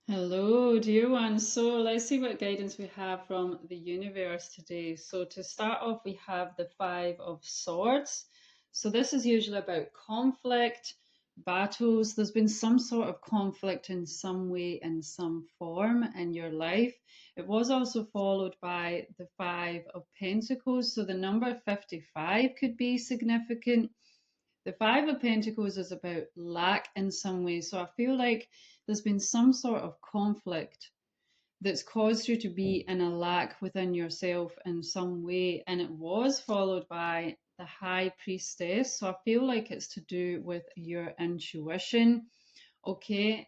Hello, dear one. So let's see what guidance we have from the universe today. So to start off, we have the Five of Swords. So this is usually about conflict, battles. There's been some sort of conflict in some way, in some form in your life. It was also followed by the Five of Pentacles. So the number 55 could be significant. The Five of Pentacles is about lack in some way. So I feel like there's been some sort of conflict that's caused you to be in a lack within yourself in some way. And it was followed by the High Priestess. So I feel like it's to do with your intuition. Okay,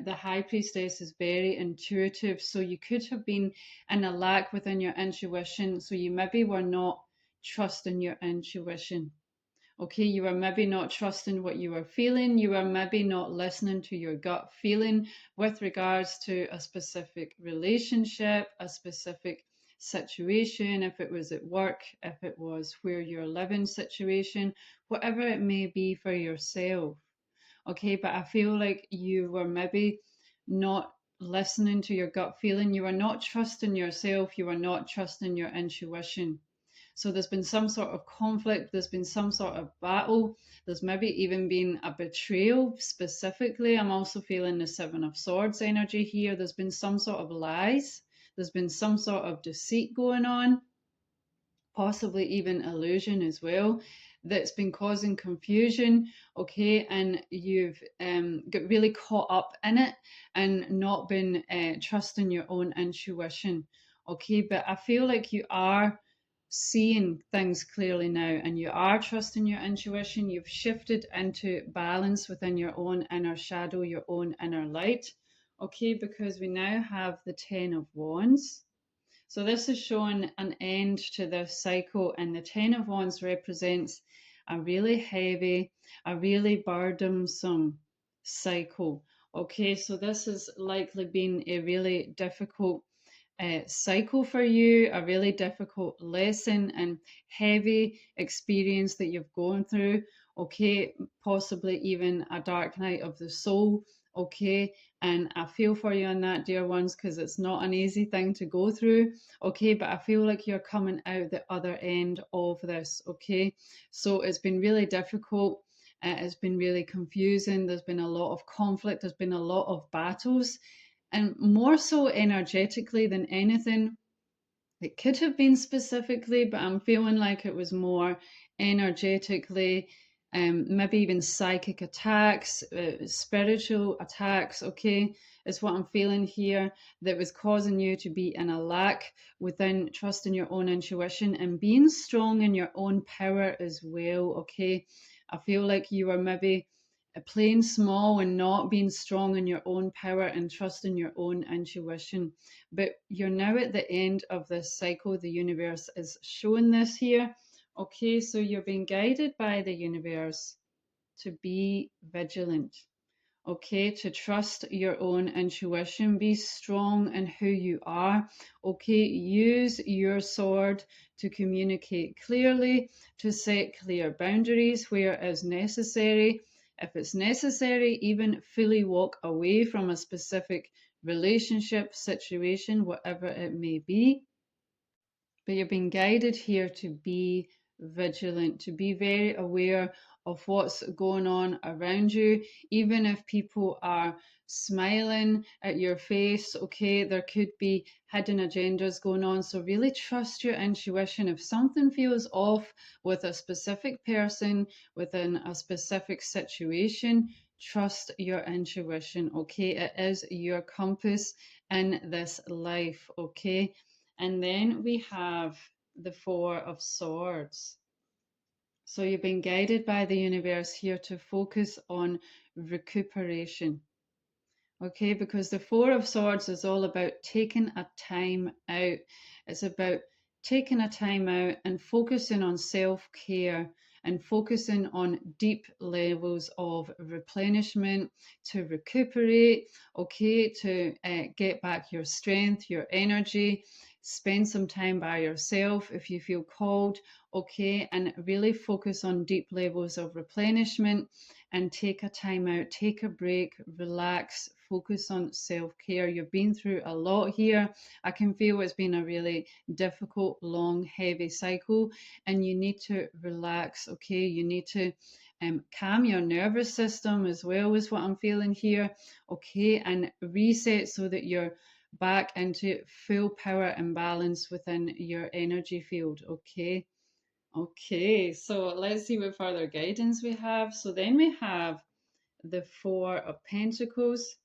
the High Priestess is very intuitive. So you could have been in a lack within your intuition. So you maybe were not trusting your intuition. Okay, you are maybe not trusting what you are feeling. You are maybe not listening to your gut feeling with regards to a specific relationship, a specific situation, if it was at work, if it was where you're living situation, whatever it may be for yourself. Okay, but I feel like you were maybe not listening to your gut feeling. You are not trusting yourself. You are not trusting your intuition. So there's been some sort of conflict, there's been some sort of battle, there's maybe even been a betrayal specifically. I'm also feeling the Seven of Swords energy here. There's been some sort of lies, there's been some sort of deceit going on, possibly even illusion as well, that's been causing confusion. Okay, and you've got really caught up in it and not been trusting your own intuition. Okay, but I feel like you are seeing things clearly now and you are trusting your intuition. You've shifted into balance within your own inner shadow, your own inner light. Okay, because we now have the Ten of Wands. So this is showing an end to this cycle, and the Ten of Wands represents a really heavy, a really burdensome cycle. Okay, so this has likely been a really difficult cycle for you, a really difficult lesson and heavy experience that you've gone through. Okay, possibly even a dark night of the soul. Okay, and I feel for you on that, dear ones, because it's not an easy thing to go through. Okay, but I feel like you're coming out the other end of this. Okay, so it's been really difficult. It's been really confusing. There's been a lot of conflict. There's been a lot of battles, and more so energetically than anything. It could have been specifically, but I'm feeling like it was more energetically, maybe even psychic attacks, spiritual attacks. Okay, is what I'm feeling here, that was causing you to be in a lack within trusting your own intuition and being strong in your own power as well. Okay, I feel like you were maybe playing small and not being strong in your own power and trusting your own intuition. But you're now at the end of this cycle. The universe is showing this here. Okay, so you're being guided by the universe to be vigilant. Okay, to trust your own intuition, be strong in who you are. Okay, use your sword to communicate clearly, to set clear boundaries where it is necessary. If it's necessary, even fully walk away from a specific relationship, situation, whatever it may be. But you're being guided here to be vigilant, to be very aware of what's going on around you. Even if people are smiling at your face, okay, there could be hidden agendas going on. So really trust your intuition. If something feels off with a specific person within a specific situation, trust your intuition, okay? It is your compass in this life, okay? And then we have the Four of Swords. So you've been guided by the universe here to focus on recuperation. Okay, because the Four of Swords is all about taking a time out. It's about taking a time out and focusing on self care and focusing on deep levels of replenishment to recuperate, okay, to get back your strength, your energy, spend some time by yourself if you feel called, okay, and really focus on deep levels of replenishment and take a time out, take a break, relax, focus on self care. You've been through a lot here. I can feel it's been a really difficult, long, heavy cycle, and you need to relax, okay? You need to calm your nervous system as well, is what I'm feeling here, okay? And reset so that you're back into full power and balance within your energy field, okay? Okay, so let's see what further guidance we have. So then we have the Four of Pentacles.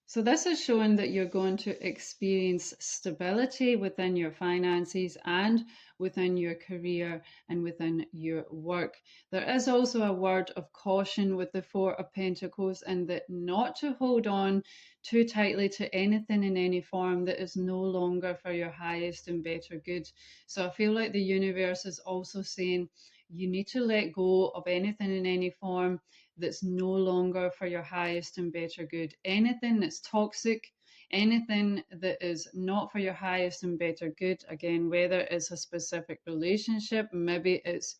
So this is showing that you're going to experience stability within your finances and within your career and within your work. There is also a word of caution with the Four of Pentacles, and that not to hold on too tightly to anything in any form that is no longer for your highest and better good. So I feel like the universe is also saying you need to let go of anything in any form that's no longer for your highest and better good. Anything that's toxic, anything that is not for your highest and better good, again, whether it's a specific relationship, maybe it's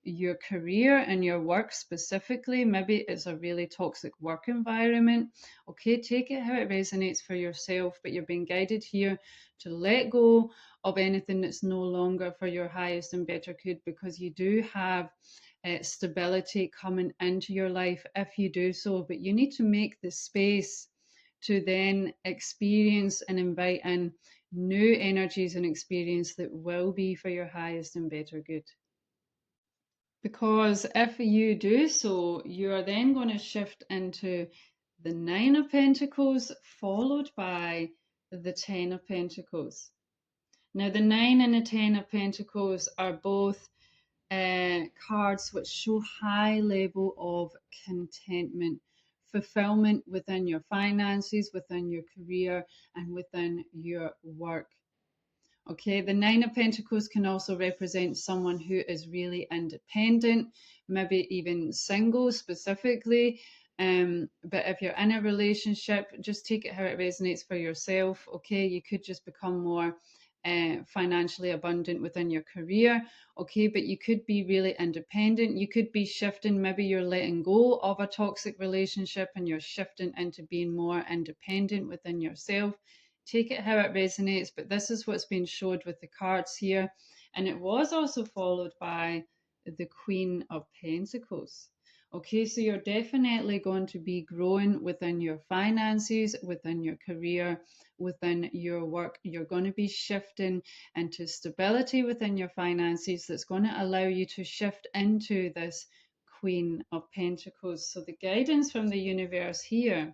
your career and your work specifically, maybe it's a really toxic work environment. Okay, take it how it resonates for yourself, but you're being guided here to let go of anything that's no longer for your highest and better good, because you do have stability coming into your life if you do so, but you need to make the space to then experience and invite in new energies and experience that will be for your highest and better good. Because if you do so, you are then going to shift into the Nine of Pentacles, followed by the Ten of Pentacles. Now, the Nine and the Ten of Pentacles are both cards which show high level of contentment, fulfillment within your finances, within your career, and within your work. Okay, the Nine of Pentacles can also represent someone who is really independent, maybe even single specifically. But if you're in a relationship, just take it how it resonates for yourself. Okay, you could just become more financially abundant within your career. Okay, but you could be really independent. You could be shifting, maybe you're letting go of a toxic relationship and you're shifting into being more independent within yourself. Take it how it resonates, but this is what's been showed with the cards here. And it was also followed by the Queen of Pentacles. Okay, so you're definitely going to be growing within your finances, within your career, within your work. You're going to be shifting into stability within your finances that's going to allow you to shift into this Queen of Pentacles. So the guidance from the universe here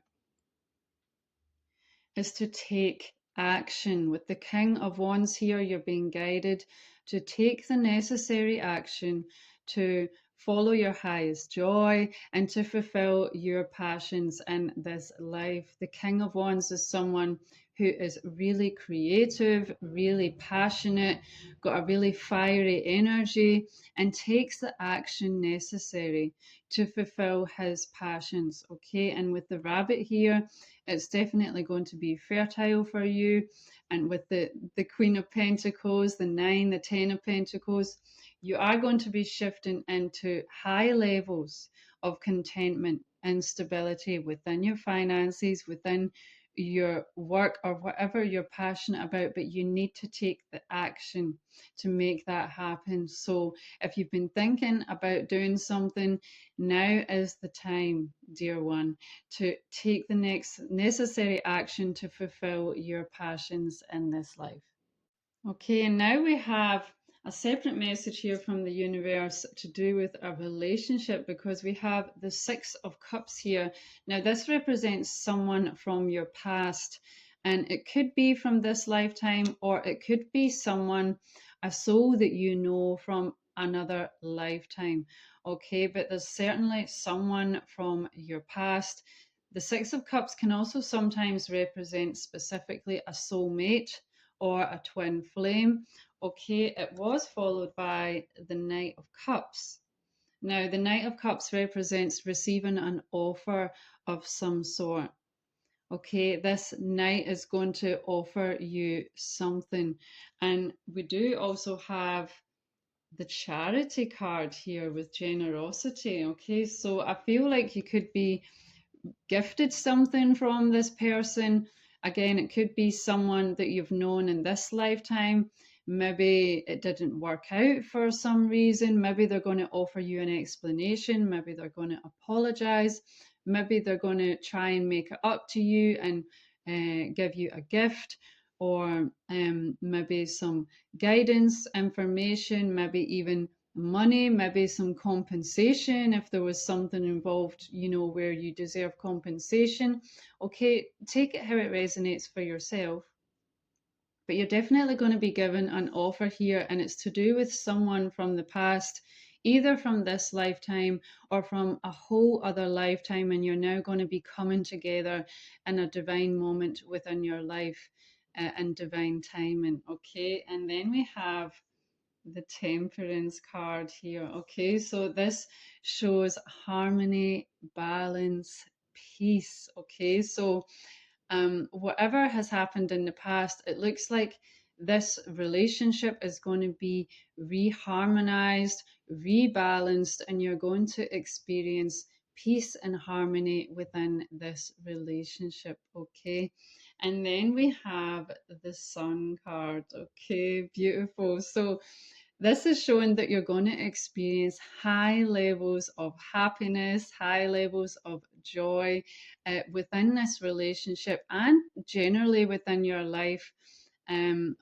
is to take action. With the King of Wands here, you're being guided to take the necessary action to follow your highest joy and to fulfill your passions in this life. The King of Wands is someone who is really creative, really passionate, got a really fiery energy, and takes the action necessary to fulfill his passions. Okay, and with the rabbit here, it's definitely going to be fertile for you. And with the Queen of Pentacles, the Nine, the Ten of Pentacles, you are going to be shifting into high levels of contentment and stability within your finances, within your work, or whatever you're passionate about, but you need to take the action to make that happen. So if you've been thinking about doing something, now is the time, dear one, to take the next necessary action to fulfill your passions in this life. Okay, and now we have a separate message here from the universe to do with a relationship, because we have the Six of Cups here. Now, this represents someone from your past, and it could be from this lifetime, or it could be someone, a soul that you know from another lifetime. Okay, but there's certainly someone from your past. The Six of Cups can also sometimes represent specifically a soulmate or a twin flame. Okay, it was followed by the Knight of Cups. Now, the Knight of Cups represents receiving an offer of some sort. Okay, this night is going to offer you something. And we do also have the charity card here with generosity. Okay, so I feel like you could be gifted something from this person. Again, it could be someone that you've known in this lifetime. Maybe it didn't work out for some reason. Maybe they're going to offer you an explanation. Maybe they're going to apologize. Maybe they're going to try and make it up to you and give you a gift, or maybe some guidance, information, maybe even money, maybe some compensation if there was something involved, where you deserve compensation. Okay, take it how it resonates for yourself. But you're definitely going to be given an offer here, and it's to do with someone from the past, either from this lifetime or from a whole other lifetime, and you're now going to be coming together in a divine moment within your life and divine timing. Okay, and then we have the Temperance card here. Okay, so this shows harmony, balance, peace. Okay, so whatever has happened in the past, it looks like this relationship is going to be reharmonized, rebalanced, and you're going to experience peace and harmony within this relationship. Okay, and then we have the Sun card. Okay, beautiful. So this is showing that you're going to experience high levels of happiness, high levels of joy within this relationship and generally within your life.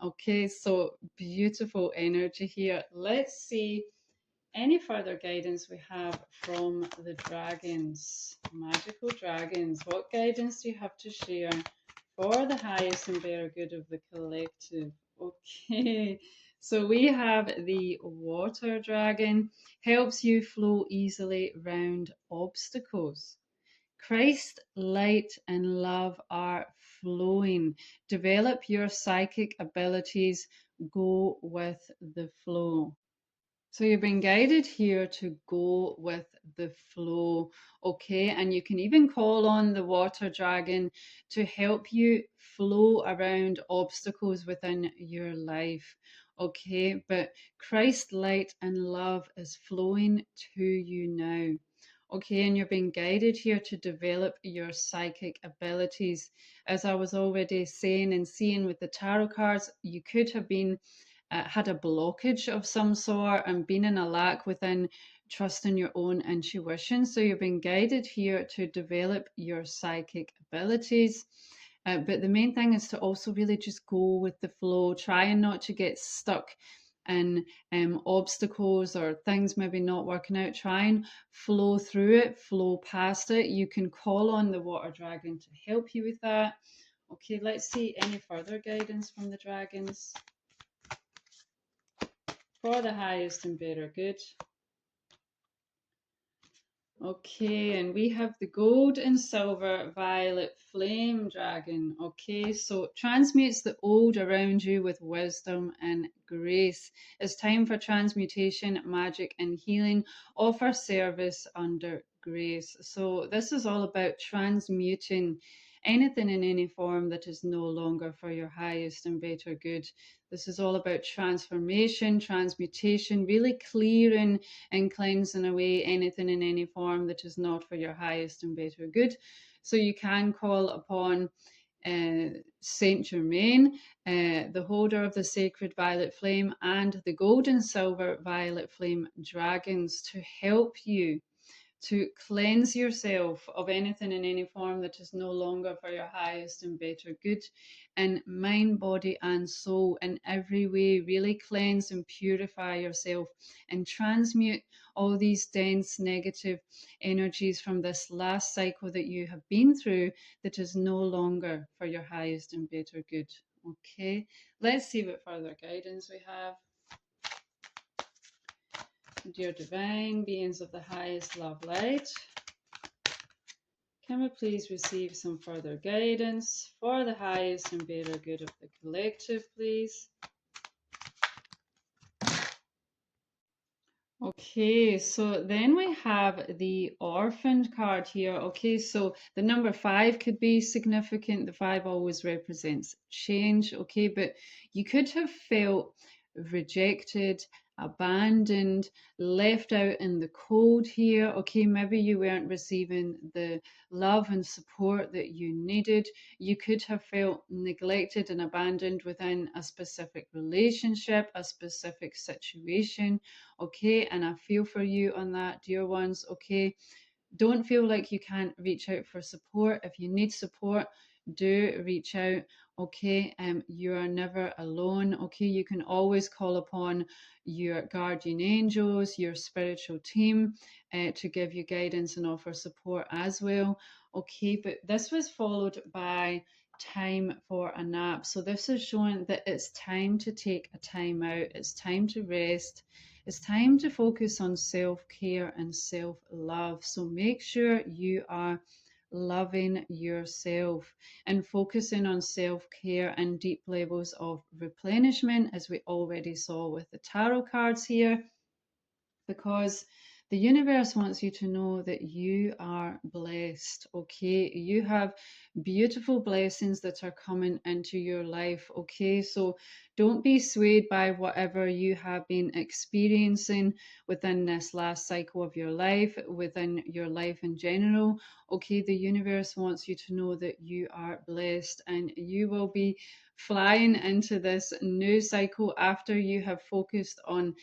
Okay, so beautiful energy here. Let's see any further guidance we have from the dragons, magical dragons. What guidance do you have to share for the highest and better good of the collective? Okay, so we have the water dragon, helps you flow easily round obstacles. Christ, light, and love are flowing. Develop your psychic abilities. Go with the flow. So you've been guided here to go with the flow, okay? And you can even call on the water dragon to help you flow around obstacles within your life, okay? But Christ light and love is flowing to you now. Okay, and you're being guided here to develop your psychic abilities. As I was already saying and seeing with the tarot cards, you could have been had a blockage of some sort and been in a lack within trusting your own intuition. So you're being guided here to develop your psychic abilities. But the main thing is to also really just go with the flow, trying not to get stuck in obstacles or things maybe not working out. Try and flow through it, flow past it. You can call on the water dragon to help you with that. Okay, let's see any further guidance from the dragons for the highest and better good. Okay, and we have the gold and silver violet flame dragon. Okay, so transmutes the old around you with wisdom and grace. It's time for transmutation, magic, and healing. Offer service under grace. So this is all about transmuting anything in any form that is no longer for your highest and better good. This is all about transformation, transmutation, really clearing and cleansing away anything in any form that is not for your highest and better good. So you can call upon Saint Germain, the holder of the sacred violet flame, and the gold and silver violet flame dragons to help you to cleanse yourself of anything in any form that is no longer for your highest and better good, in mind, body, and soul, in every way. Really cleanse and purify yourself and transmute all these dense negative energies from this last cycle that you have been through that is no longer for your highest and better good. Okay, let's see what further guidance we have. Dear divine beings of the highest love light, can we please receive some further guidance for the highest and better good of the collective, please? Okay, so then we have the orphaned card here. Okay, so the number five could be significant. The five always represents change. Okay, but you could have felt rejected, abandoned, left out in the cold here. Okay, maybe you weren't receiving the love and support that you needed. You could have felt neglected and abandoned within a specific relationship, a specific situation. Okay, and I feel for you on that, dear ones. Okay, don't feel like you can't reach out for support. If you need support, do reach out. Okay, you are never alone. Okay, you can always call upon your guardian angels, your spiritual team, to give you guidance and offer support as well. Okay, but this was followed by time for a nap. So this is showing that it's time to take a time out. It's time to rest. It's time to focus on self care and self love. So make sure you are loving yourself and focusing on self care and deep levels of replenishment, as we already saw with the tarot cards here, because the universe wants you to know that you are blessed. Okay, you have beautiful blessings that are coming into your life. Okay, so don't be swayed by whatever you have been experiencing within this last cycle of your life, within your life in general. Okay, the universe wants you to know that you are blessed and you will be flying into this new cycle after you have focused on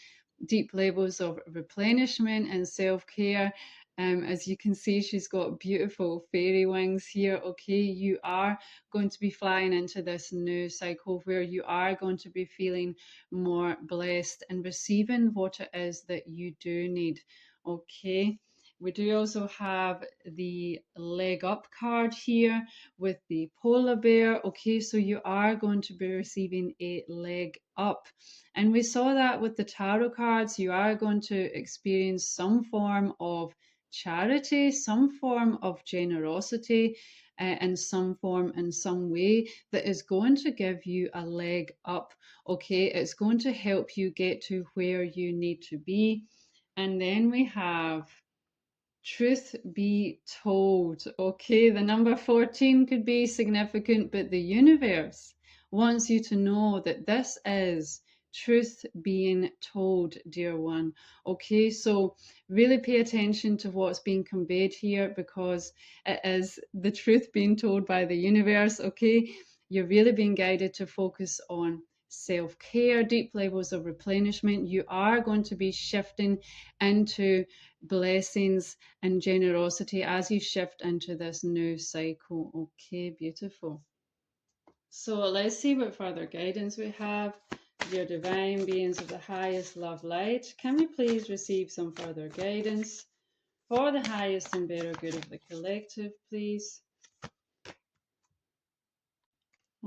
deep levels of replenishment and self care. As you can see, she's got beautiful fairy wings here. Okay, you are going to be flying into this new cycle where you are going to be feeling more blessed and receiving what it is that you do need. Okay. We do also have the leg up card here with the polar bear. Okay, so you are going to be receiving a leg up. And we saw that with the tarot cards. You are going to experience some form of charity, some form of generosity, in some form, in some way, that is going to give you a leg up. Okay, it's going to help you get to where you need to be. And then we have truth be told. Okay, the number 14 could be significant, but the universe wants you to know that this is truth being told, dear one. Okay, so really pay attention to what's being conveyed here, because it is the truth being told by the universe. Okay, you're really being guided to focus on self care, deep levels of replenishment. You are going to be shifting into blessings and generosity as you shift into this new cycle. Okay, beautiful. So let's see what further guidance we have. Your divine beings of the highest love light, can we please receive some further guidance for the highest and better good of the collective, please?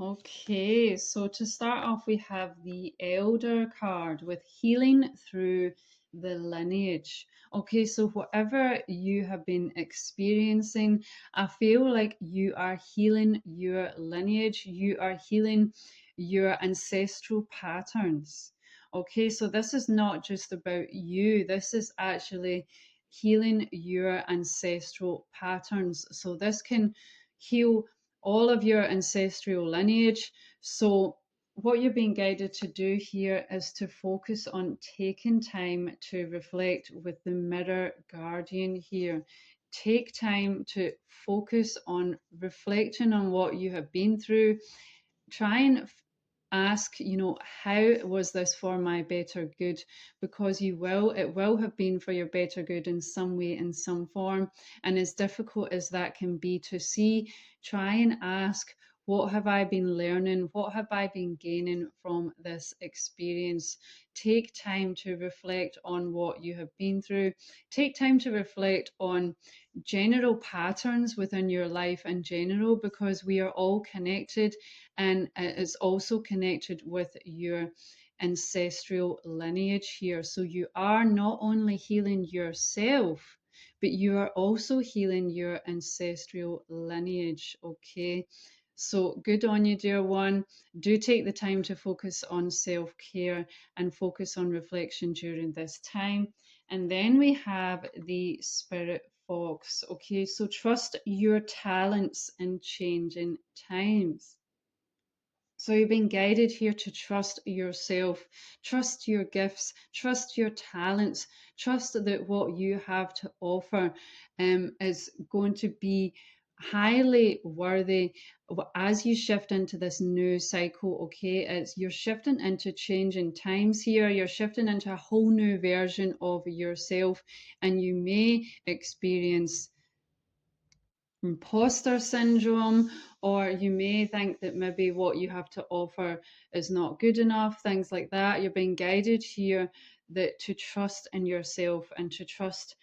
Okay, so to start off, we have the Elder card with healing through the lineage. Okay, so whatever you have been experiencing, I feel like you are healing your lineage, you are healing your ancestral patterns. Okay, so this is not just about you, this is actually healing your ancestral patterns. So this can heal all of your ancestral lineage. So, what you're being guided to do here is to focus on taking time to reflect with the mirror guardian here. Take time to focus on reflecting on what you have been through. Try and ask, how was this for my better good? Because it will have been for your better good in some way, in some form. And as difficult as that can be to see, try and ask, what have I been learning? What have I been gaining from this experience? Take time to reflect on what you have been through. Take time to reflect on general patterns within your life in general, because we are all connected, and it's also connected with your ancestral lineage here. So you are not only healing yourself, but you are also healing your ancestral lineage. Okay, so good on you, dear one. Do take the time to focus on self care and focus on reflection during this time. And then we have the Spirit Fox. Okay, so trust your talents in changing times. So you've been guided here to trust yourself, trust your gifts, trust your talents, trust that what you have to offer is going to be highly worthy as you shift into this new cycle. Okay, it's you're shifting into changing times here, you're shifting into a whole new version of yourself, and you may experience imposter syndrome, or you may think that maybe what you have to offer is not good enough, things like that. You're being guided here that to trust in yourself and to trust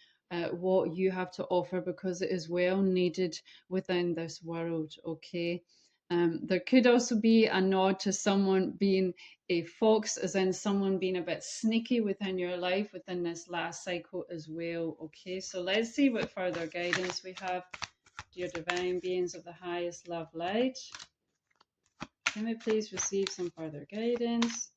what you have to offer, because it is well needed within this world. Okay. There could also be a nod to someone being a fox, as in someone being a bit sneaky within your life within this last cycle as well. Okay, so let's see what further guidance we have. Dear divine beings of the highest love light, can we please receive some further guidance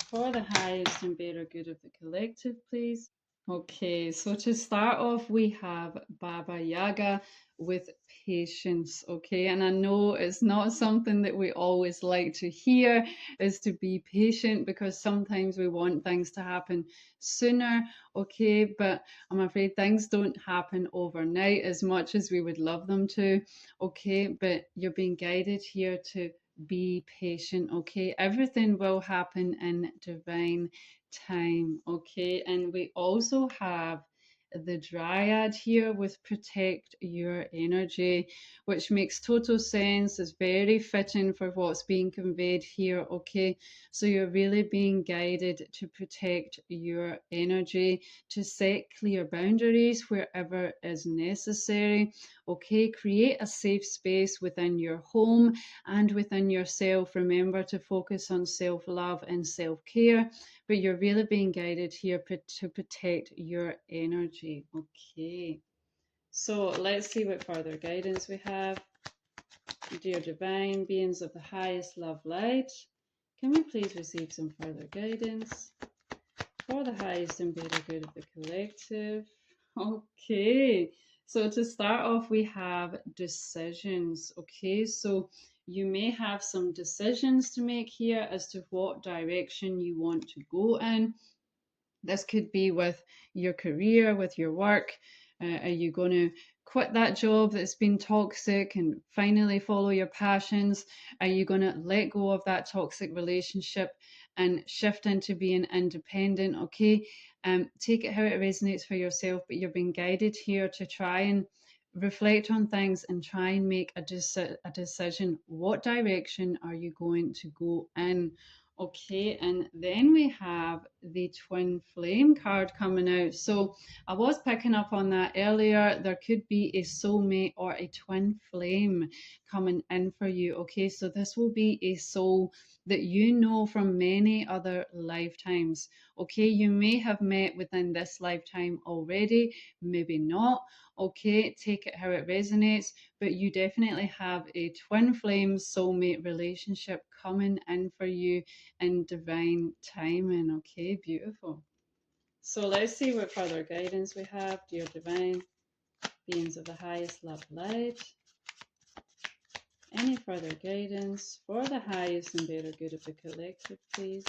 for the highest and better good of the collective, please? Okay, so to start off, we have Baba Yaga with patience. Okay, and I know it's not something that we always like to hear, is to be patient, because sometimes we want things to happen sooner. Okay, but I'm afraid things don't happen overnight as much as we would love them to. Okay, but you're being guided here to be patient. Okay, everything will happen in divine time. Okay, and we also have the dryad here with protect your energy, which makes total sense, is very fitting for what's being conveyed here. Okay, so you're really being guided to protect your energy, to set clear boundaries wherever is necessary. Okay, create a safe space within your home and within yourself. Remember to focus on self-love and self-care, but you're really being guided here to protect your energy. Okay, so let's see what further guidance we have. Dear divine beings of the highest love light, can we please receive some further guidance for the highest and better good of the collective? Okay, so to start off, we have decisions. Okay, so you may have some decisions to make here as to what direction you want to go in. This could be with your career, with your work. Are you going to quit that job that's been toxic and finally follow your passions? Are you going to let go of that toxic relationship and shift into being independent? Okay, take it how it resonates for yourself, but you're being guided here to try and reflect on things and try and make a decision. What direction are you going to go in? Okay, and then we have the twin flame card coming out. So I was picking up on that earlier. There could be a soulmate or a twin flame coming in for you. Okay, so this will be a soul that you know from many other lifetimes. Okay, you may have met within this lifetime already, maybe not. Okay, take it how it resonates, but you definitely have a twin flame soulmate relationship coming in for you in divine timing. Okay, beautiful. So let's see what further guidance we have, dear divine beings of the highest love light. Any further guidance for the highest and better good of the collective, please?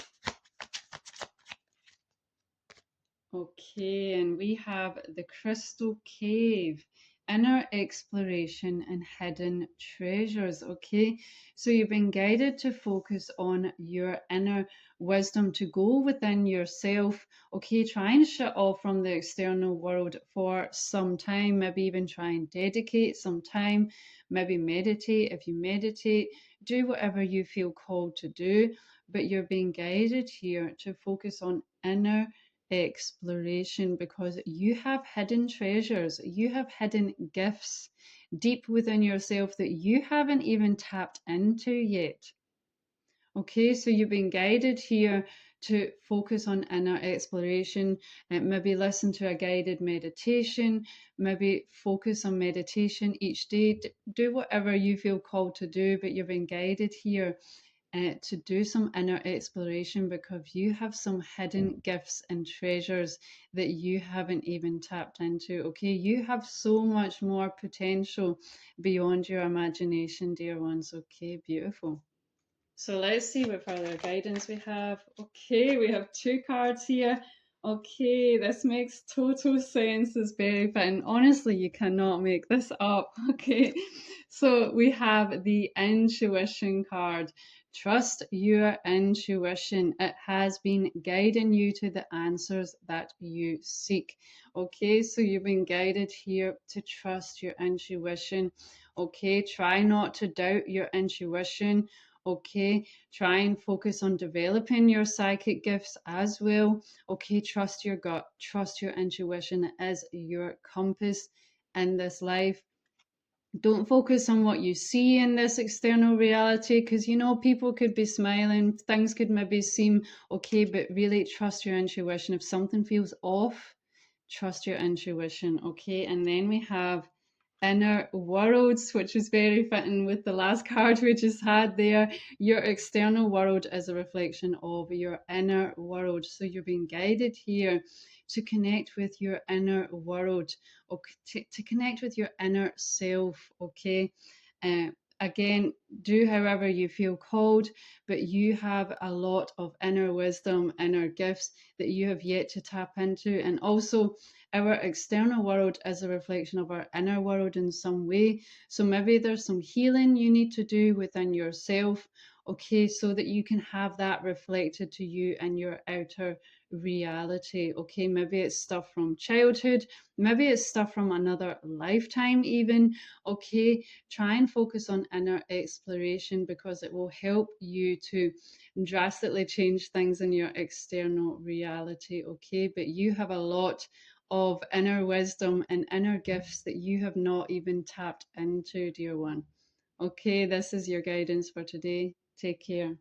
Okay, and we have the crystal cave, inner exploration and hidden treasures. Okay, so you've been guided to focus on your inner wisdom, to go within yourself. Okay, try and shut off from the external world for some time, maybe even try and dedicate some time, maybe meditate. If you meditate, do whatever you feel called to do, but you're being guided here to focus on inner exploration, because you have hidden treasures, you have hidden gifts deep within yourself that you haven't even tapped into yet. Okay, so you've been guided here to focus on inner exploration, and maybe listen to a guided meditation, maybe focus on meditation each day. Do whatever you feel called to do, but you've been guided here to do some inner exploration because you have some hidden gifts and treasures that you haven't even tapped into. Okay, you have so much more potential beyond your imagination, dear ones. Okay, beautiful. So let's see what further guidance we have. Okay, we have two cards here. Okay, this makes total sense. It's very fitting. Honestly, you cannot make this up. Okay, so we have the intuition card. Trust your intuition. It has been guiding you to the answers that you seek. Okay, so you've been guided here to trust your intuition. Okay, try not to doubt your intuition. Okay, try and focus on developing your psychic gifts as well. Okay, trust your gut, trust your intuition as your compass in this life. Don't focus on what you see in this external reality because you know people could be smiling, things could maybe seem okay, but really trust your intuition. If something feels off, trust your intuition. Okay, and then we have inner worlds, which is very fitting with the last card we just had there. Your external world is a reflection of your inner world. So you're being guided here to connect with your inner world, okay, to connect with your inner self, okay? Uh, Again, do however you feel called, but you have a lot of inner wisdom, inner gifts that you have yet to tap into. And also, our external world is a reflection of our inner world in some way. So maybe there's some healing you need to do within yourself, okay, so that you can have that reflected to you in your outer reality. Okay, maybe it's stuff from childhood, maybe it's stuff from another lifetime, even. Okay, try and focus on inner exploration because it will help you to drastically change things in your external reality. Okay, but you have a lot of inner wisdom and inner gifts that you have not even tapped into, dear one. Okay, this is your guidance for today. Take care.